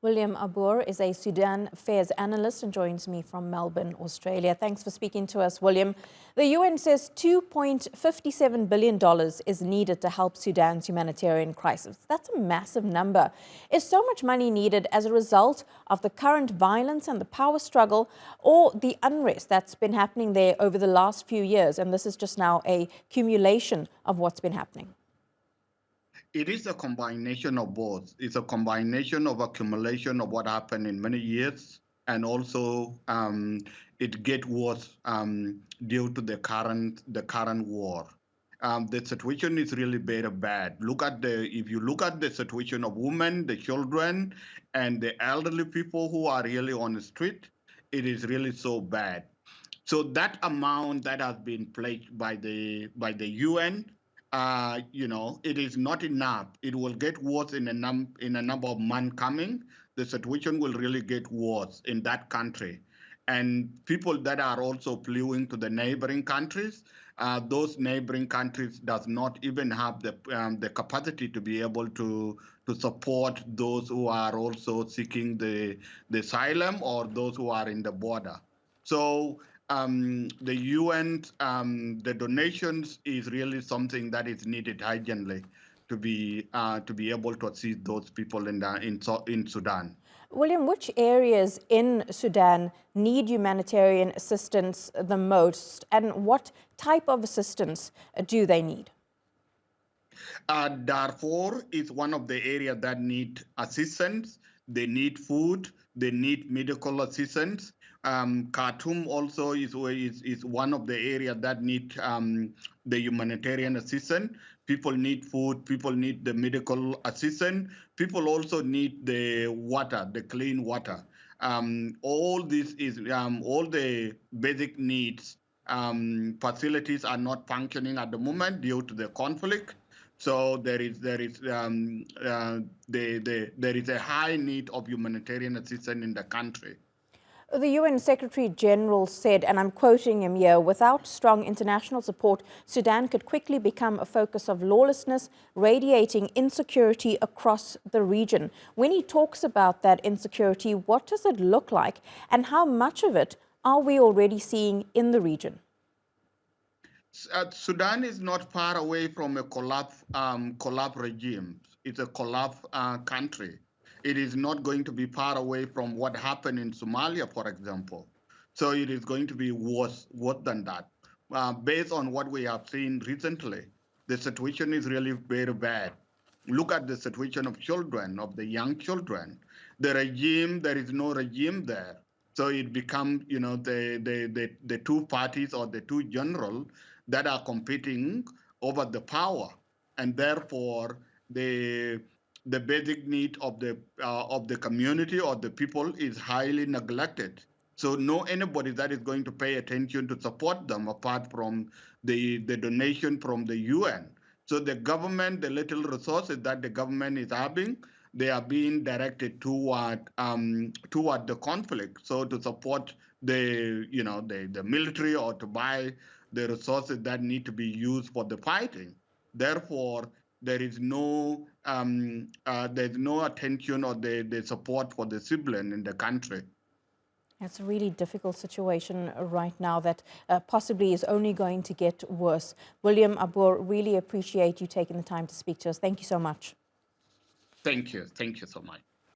William Abur is a Sudan affairs analyst and joins me from Melbourne, Australia. Thanks for speaking to us, William. The UN says $2.57 billion is needed to help Sudan's humanitarian crisis. That's a massive number. Is so much money needed as a result of the current violence and the power struggle, or the unrest that's been happening there over the last few years? And this is just now a accumulation of what's been happening. It is a combination of both. It's a combination of accumulation of what happened in many years, and also it gets worse due to the current war. The situation is really very bad. If you look at the situation of women, the children, and the elderly people who are really on the street, it is really so bad. So that amount that has been pledged by the UN, it is not enough. It will get worse in a number of months coming. The situation will really get worse in that country, and people that are also fleeing to the neighboring countries. Those neighboring countries does not even have the capacity to be able to support those who are also seeking the asylum or those who are in the border. So the UN, the donations is really something that is needed urgently to be able to assist those people in Sudan. William, which areas in Sudan need humanitarian assistance the most, and what type of assistance do they need? Darfur is one of the areas that need assistance. They need food. They need medical assistance. Khartoum also is one of the areas that need the humanitarian assistance. People need food. People need the medical assistance. People also need the water, the clean water. All this is all the basic needs. Facilities are not functioning at the moment due to the conflict. So there is a high need of humanitarian assistance in the country. The UN Secretary General said, and I'm quoting him here, without strong international support, Sudan could quickly become a focus of lawlessness, radiating insecurity across the region. When he talks about that insecurity, what does it look like, and how much of it are we already seeing in the region? Sudan is not far away from a collapse regime. It's a collapse country. It is not going to be far away from what happened in Somalia, for example. So it is going to be worse than that. Based on what we have seen recently, the situation is really very bad. Look at the situation of children, of the young children. The regime, there is no regime there. So it becomes, the two parties or the two generals that are competing over the power, and therefore the basic need of the community or the people is highly neglected. So no anybody that is going to pay attention to support them apart from the donation from the UN. So the government, the little resources that the government is having, they are being directed toward the conflict. So to support the military or to buy the resources that need to be used for the fighting. Therefore, there is no there's no attention or the support for the civilian in the country. It's a really difficult situation right now that possibly is only going to get worse. William Abur, really appreciate you taking the time to speak to us. Thank you so much. Thank you. Thank you so much.